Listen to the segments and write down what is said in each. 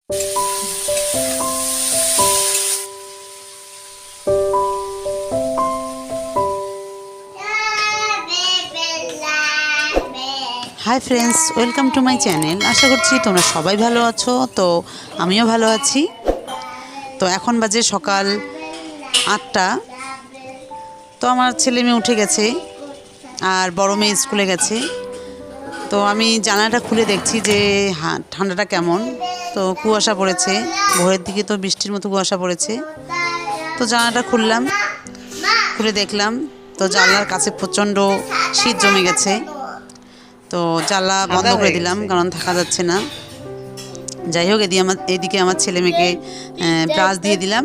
High friends, welcome to my channel. আশা করছি তোমরা সবাই ভালো আছো। তো আমিও ভালো আছি। তো এখন বাজে সকাল 8টা। তো আমার ছেলে মেয়ে উঠে গেছে আর বড় মেয়ে স্কুলে গেছে। তো আমি জানালাটা খুলে দেখছি যে ঠান্ডাটা কেমন। তো কুয়াশা পড়েছে, ভোরের দিকে তো বৃষ্টির মতো কুয়াশা পড়েছে। তো জানালাটা খুললাম, খুলে দেখলাম তো জানলার কাছে প্রচণ্ড শীত জমে গেছে। তো জানলা বন্ধ করে দিলাম, কারণ থাকা যাচ্ছে না। যাই হোক, এদিকে আমার ছেলে মেয়েকে ব্রাশ দিয়ে দিলাম।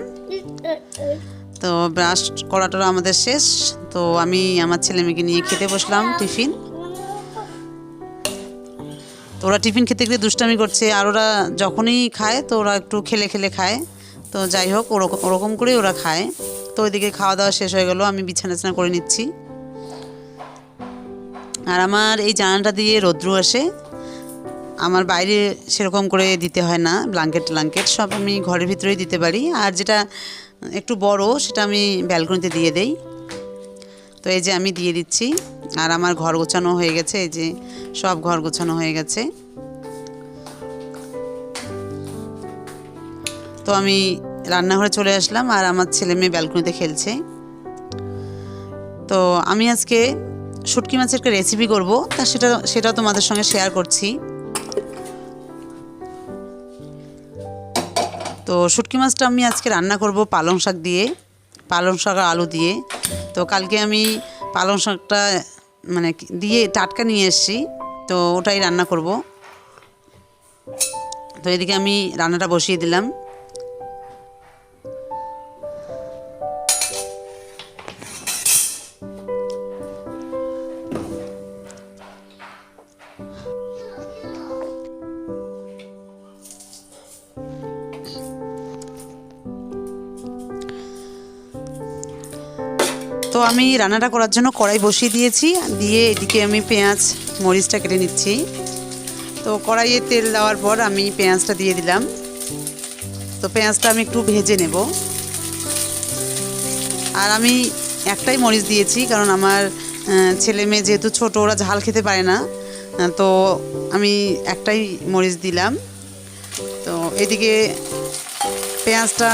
তো ব্রাশ করাটা আমাদের শেষ। তো আমি আমার ছেলে মেয়েকে নিয়ে খেতে বসলাম টিফিন। তো ওরা টিফিন খেতে গেলে দুষ্টামি করছে, আর ওরা যখনই খায় তো ওরা একটু খেলে খেলে খায়। তো যাই হোক, ওরকম করেই ওরা খায়। তো ওইদিকে খাওয়া দাওয়া শেষ হয়ে গেল, আমি বিছানা করে নিচ্ছি। আর আমার এই জানালাটা দিয়ে রৌদ্র আসে। আমার বাইরে সেরকম করে দিতে হয় না, ব্ল্যাঙ্কেট সব আমি ঘরের ভিতরেই দিতে পারি। আর যেটা একটু বড় সেটা আমি ব্যালকনিতে দিয়ে দেই। তো এই যে আমি দিয়ে দিচ্ছি। আর আমার ঘর গোছানো হয়ে গেছে, এই যে সব ঘর গোছানো হয়ে গেছে। তো আমি রান্নাঘরে চলে আসলাম, আর আমার ছেলে মেয়ে ব্যালকনিতে খেলছে। তো আমি আজকে শুটকি মাছের একটা রেসিপি করব, তা সেটা তোমাদের সঙ্গে শেয়ার করছি। তো শুটকি মাছটা আমি আজকে রান্না করব পালং শাক দিয়ে, পালং শাক আর আলু দিয়ে। তো কালকে আমি পালং শাকটা দিয়ে টাটকা নিয়ে এসেছি, তো ওটাই রান্না করব। তো এদিকে আমি রান্নাটা বসিয়ে দিলাম। তো আমি রান্নাটা করার জন্য কড়াই বসিয়ে দিয়েছি, দিয়ে এদিকে আমি পেঁয়াজ মরিচটা কেটে নিচ্ছি। তো কড়াইয়ে তেল দেওয়ার পর আমি পেঁয়াজটা দিয়ে দিলাম। তো পেঁয়াজটা আমি একটু ভেজে নেব। আর আমি একটাই মরিচ দিয়েছি, কারণ আমার ছেলে মেয়ে যেহেতু ছোটো, ওরা ঝাল খেতে পারে না। তো আমি একটাই মরিচ দিলাম। তো এদিকে পেঁয়াজটা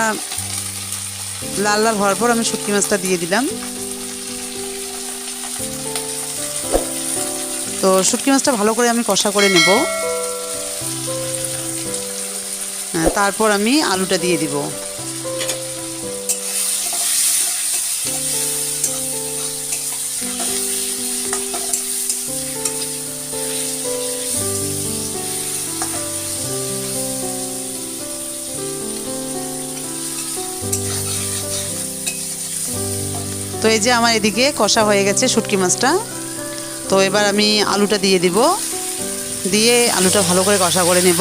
লাল লাল হওয়ার পর আমি শুটকি মাছটা দিয়ে দিলাম। তো শুটকি মাছটা ভালো করে আমি কষা করে নেব। তারপর আমি আলুটা দিয়ে দিব। তো এই যে আমার এদিকে কষা হয়ে গেছে শুটকি মাছটা। তো এবার আমি আলুটা দিয়ে দিব, দিয়ে আলুটা ভালো করে কষা করে নেব।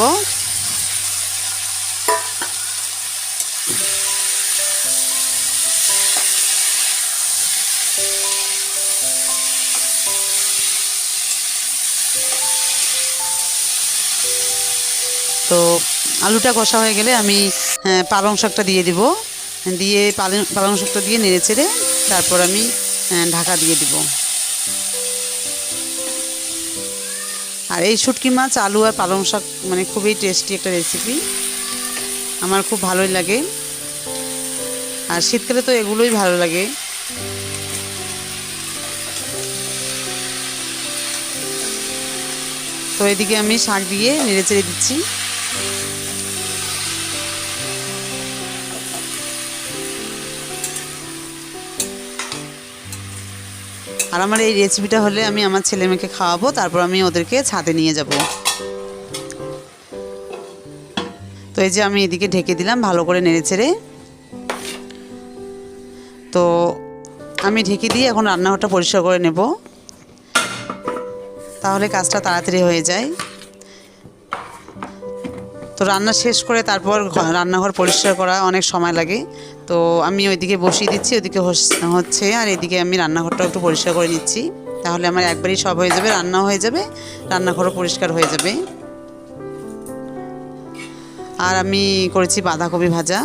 তো আলুটা কষা হয়ে গেলে আমি পালং শাকটা দিয়ে দিব, দিয়ে পালং শাকটা দিয়ে নেড়ে চেড়ে তারপর আমি ঢাকা দিয়ে দিব। আর এই শুটকি মাছ, আলু আর পালং শাক খুবই টেস্টি একটা রেসিপি, আমার খুব ভালোই লাগে। আর শীতকালে তো এগুলোই ভালো লাগে। তো এদিকে আমি শাক দিয়ে নেড়ে চেড়ে দিচ্ছি। আর আমার এই রেসিপিটা হলে আমি আমার ছেলে মেয়েকে খাওয়াবো, তারপর আমি ওদেরকে ছাদে নিয়ে যাব। তো এই যে আমি এদিকে ঢেকে দিলাম ভালো করে নেড়ে চেড়ে। তো আমি ঢেকে দিয়ে এখন রান্নাঘরটা পরিষ্কার করে নেব, তাহলে কাজটা তাড়াতাড়ি হয়ে যায়। তো রান্না শেষ করে তারপর রান্নাঘর পরিষ্কার করা অনেক সময় লাগে। তো আমি ওইদিকে বসিয়ে দিচ্ছি, ওইদিকে হচ্ছে, আর এদিকে আমি রান্নাঘরটা একটু পরিষ্কার করে নিচ্ছি। তাহলে আমার একবারই সব হয়ে যাবে, রান্নাও হয়ে যাবে, রান্নাঘরও পরিষ্কার হয়ে যাবে। আর আমি করেছি বাঁধাকপি ভাজা।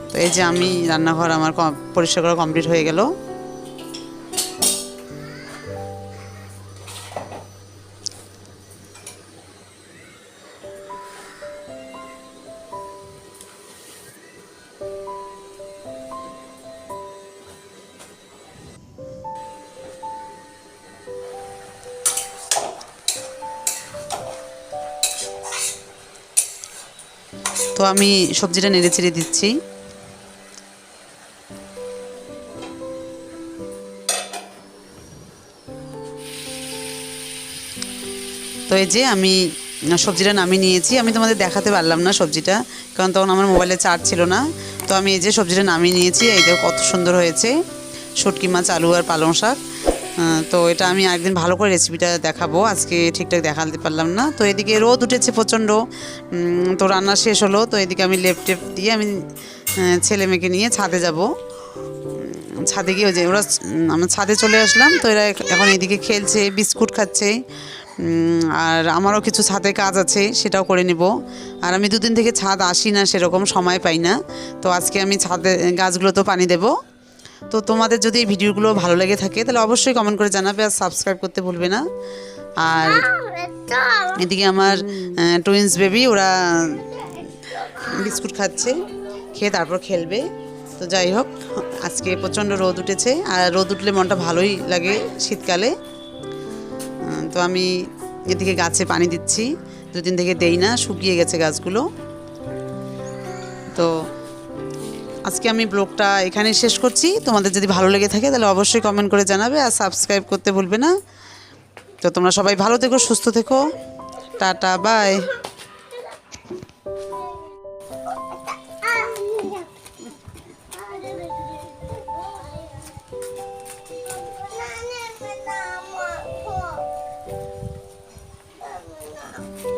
তো এই যে আমি রান্নাঘর আমার পরিষ্কার করা কমপ্লিট হয়ে গেল। তো আমি সবজিটা নেড়ে চেড়ে দিচ্ছি। তো এই যে আমি সবজিটা নামিয়ে নিয়েছি। আমি তোমাদের দেখাতে পারলাম না সবজিটা, কারণ তখন আমার মোবাইলে চার্জ ছিল না। তো আমি এই যে সবজিটা নামিয়ে নিয়েছি। এই দেখো কত সুন্দর হয়েছে, শুটকি মাছ, আলু আর পালং শাক। তো এটা আমি একদিন ভালো করে রেসিপিটা দেখাবো, আজকে ঠিকঠাক দেখাতে পারলাম না। তো এদিকে রোদ উঠেছে প্রচণ্ড। তো রান্না শেষ হলো। তো এদিকে আমি লেপ টেপ দিয়ে আমি ছেলে মেয়েকে নিয়ে ছাদে যাব। ছাদে গিয়ে ওই যে ওরা আমার ছাদে চলে আসলাম। তো এরা এখন এইদিকে খেলছে, বিস্কুট খাচ্ছে। আর আমারও কিছু ছাদে কাজ আছে, সেটাও করে নেব। আর আমি দুদিন থেকে ছাদ আসি না, সেরকম সময় পাই না। তো আজকে আমি ছাদে গাছগুলো তো পানি দেব। তো তোমাদের যদি এই ভিডিওগুলো ভালো লেগে থাকে তাহলে অবশ্যই কমেন্ট করে জানাবে, আর সাবস্ক্রাইব করতে ভুলবে না। আর এদিকে আমার টুইন্স বেবি, ওরা বিস্কুট খাচ্ছে, খেয়ে তারপর খেলবে। তো যাই হোক, আজকে প্রচণ্ড রোদ উঠেছে, আর রোদ উঠলে মনটা ভালোই লাগে শীতকালে। তো আমি এদিকে গাছে পানি দিচ্ছি, দুদিন থেকে দেই না, শুকিয়ে গেছে গাছগুলো। তো আজকে আমি ব্লগটা এখানে শেষ করছি। তোমাদের যদি ভালো লেগে থাকে তাহলে অবশ্যই কমেন্ট করে জানাবে, আর সাবস্ক্রাইব করতে ভুলবে না। তো তোমরা সবাই ভালো থেকো, সুস্থ থেকো। Tata, by. Nana,